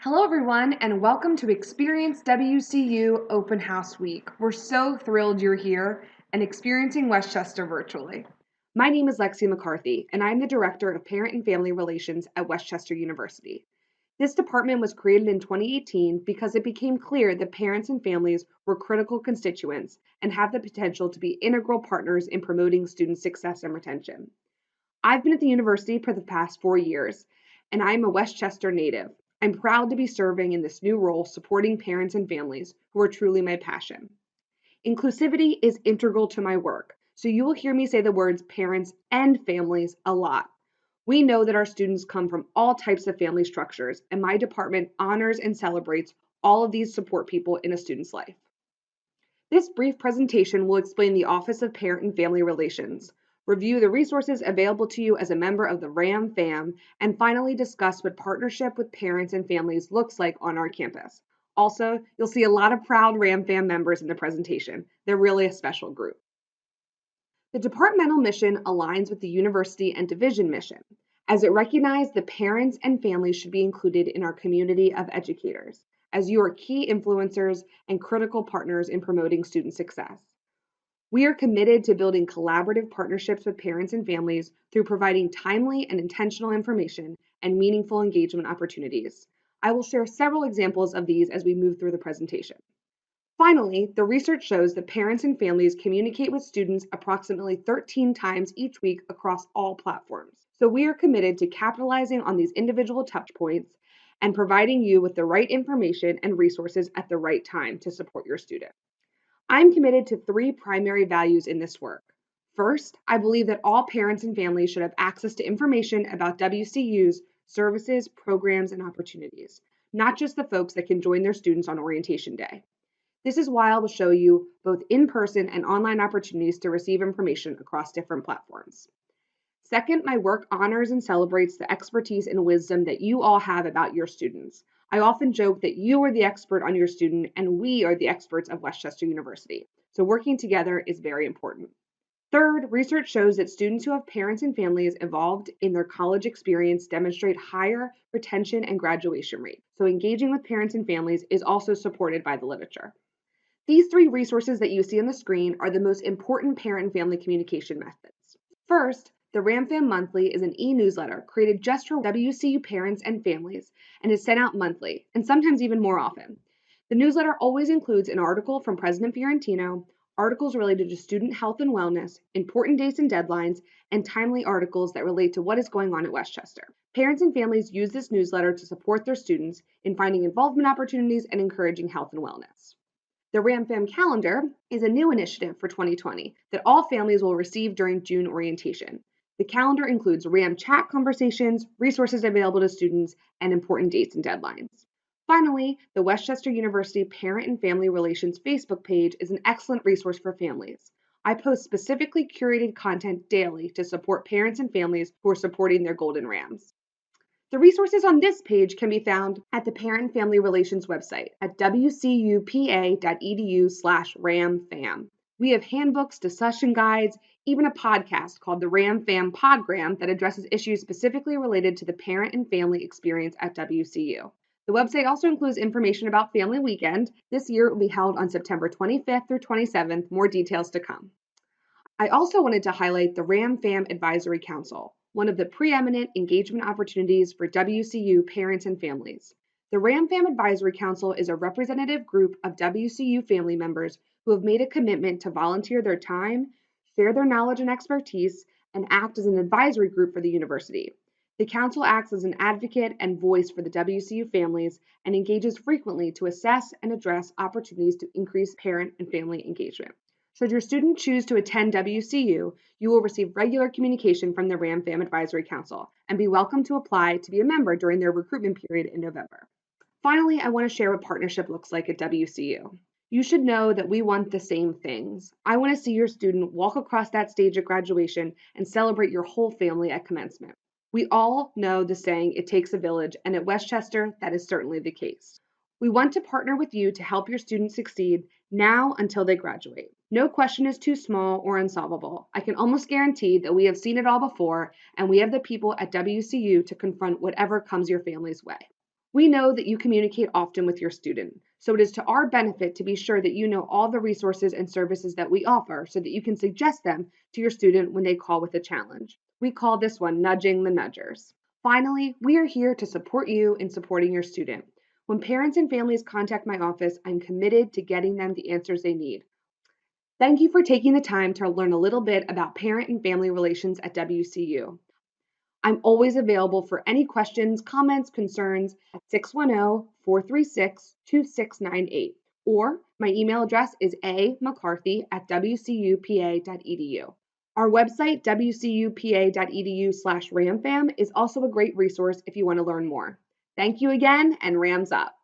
Hello, everyone, and welcome to Experience WCU Open House Week. We're so thrilled you're here and experiencing Westchester virtually. My name is Lexi McCarthy, and I'm the Director of Parent and Family Relations at Westchester University. This department was created in 2018 because it became clear that parents and families were critical constituents and have the potential to be integral partners in promoting student success and retention. I've been at the university for the past 4 years, and I'm a Westchester native. I'm proud to be serving in this new role supporting parents and families who are truly my passion. Inclusivity is integral to my work, so you will hear me say the words parents and families a lot. We know that our students come from all types of family structures, and my department honors and celebrates all of these support people in a student's life. This brief presentation will explain the Office of Parent and Family Relations, review the resources available to you as a member of the RAM fam, and finally discuss what partnership with parents and families looks like on our campus. Also, you'll see a lot of proud RAM fam members in the presentation. They're really a special group. The departmental mission aligns with the university and division mission, as it recognized that parents and families should be included in our community of educators, as you are key influencers and critical partners in promoting student success. We are committed to building collaborative partnerships with parents and families through providing timely and intentional information and meaningful engagement opportunities. I will share several examples of these as we move through the presentation. Finally, the research shows that parents and families communicate with students approximately 13 times each week across all platforms. So we are committed to capitalizing on these individual touchpoints and providing you with the right information and resources at the right time to support your student. I'm committed to three primary values in this work. First, I believe that all parents and families should have access to information about WCU's services, programs, and opportunities, not just the folks that can join their students on orientation day. This is why I will show you both in-person and online opportunities to receive information across different platforms. Second, my work honors and celebrates the expertise and wisdom that you all have about your students. I often joke that you are the expert on your student and we are the experts of Westchester University. So working together is very important. Third, research shows that students who have parents and families involved in their college experience demonstrate higher retention and graduation rates. So engaging with parents and families is also supported by the literature. These three resources that you see on the screen are the most important parent and family communication methods. First, the RAMFAM Monthly is an e-newsletter created just for WCU parents and families and is sent out monthly, and sometimes even more often. The newsletter always includes an article from President Fiorentino, articles related to student health and wellness, important dates and deadlines, and timely articles that relate to what is going on at Westchester. Parents and families use this newsletter to support their students in finding involvement opportunities and encouraging health and wellness. The RAMFAM calendar is a new initiative for 2020 that all families will receive during June orientation. The calendar includes RAM chat conversations, resources available to students, and important dates and deadlines. Finally, the Westchester University Parent and Family Relations Facebook page is an excellent resource for families. I post specifically curated content daily to support parents and families who are supporting their Golden Rams. The resources on this page can be found at the Parent and Family Relations website at wcupa.edu/ramfam. We have handbooks, discussion guides, even a podcast called the RAMFAM Podgram that addresses issues specifically related to the parent and family experience at WCU. The website also includes information about Family Weekend. This year it will be held on September 25th through 27th. More details to come. I also wanted to highlight the RAMFAM Advisory Council, one of the preeminent engagement opportunities for WCU parents and families. The RAMFAM Advisory Council is a representative group of WCU family members who have made a commitment to volunteer their time, share their knowledge and expertise, and act as an advisory group for the university. The council acts as an advocate and voice for the WCU families and engages frequently to assess and address opportunities to increase parent and family engagement. Should your student choose to attend WCU, you will receive regular communication from the RAMFAM Advisory Council and be welcome to apply to be a member during their recruitment period in November. Finally, I want to share what partnership looks like at WCU. You should know that we want the same things. I want to see your student walk across that stage at graduation and celebrate your whole family at commencement. We all know the saying, it takes a village, and at Westchester, that is certainly the case. We want to partner with you to help your students succeed now until they graduate. No question is too small or unsolvable. I can almost guarantee that we have seen it all before, and we have the people at WCU to confront whatever comes your family's way. We know that you communicate often with your student, so it is to our benefit to be sure that you know all the resources and services that we offer so that you can suggest them to your student when they call with a challenge. We call this one nudging the nudgers. Finally, we are here to support you in supporting your student. When parents and families contact my office, I'm committed to getting them the answers they need. Thank you for taking the time to learn a little bit about parent and family relations at WCU. I'm always available for any questions, comments, concerns at 610-436-2698, or my email address is amccarthy@wcupa.edu. Our website, wcupa.edu/ramfam, is also a great resource if you want to learn more. Thank you again, and Rams up.